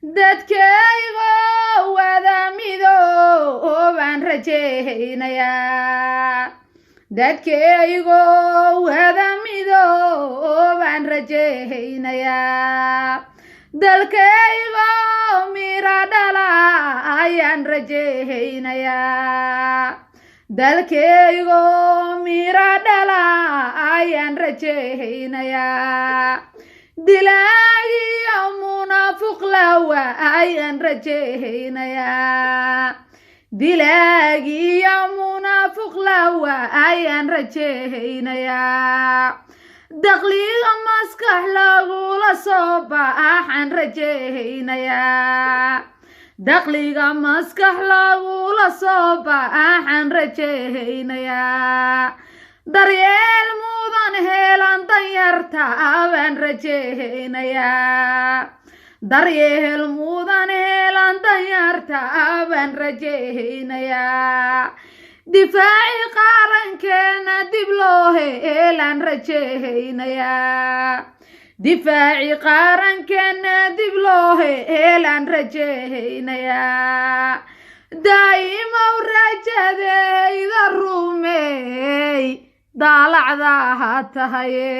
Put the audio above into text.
dadkaygo wada midoobaan rajaynayaa dadkaygo wada midoobaan rajaynayaa dalkaygo mira dhala ayaan rajaynayaa dalkaygo mira dhala ayaan rajaynayaa dilaagiyo munaafiq lawa ayaan rajaynayaa dilaagiyo munaafiq lawa ayaan rajaynayaa dakhliga maskax lagula soo baxaan rajaynayaa dakhliga maskax lagula soo baxaan rajaynayaa daryeel mudan heelan danyarta baan rajaynayaa daryeel mudan heelan danyarta baan rajaynayaa difaaci qarankeena dib loo heelan rajaynayaa difaaci qarankeena dib loo heelan rajaynayaa daa'imow rajadayda rumey daalacda ha tahaye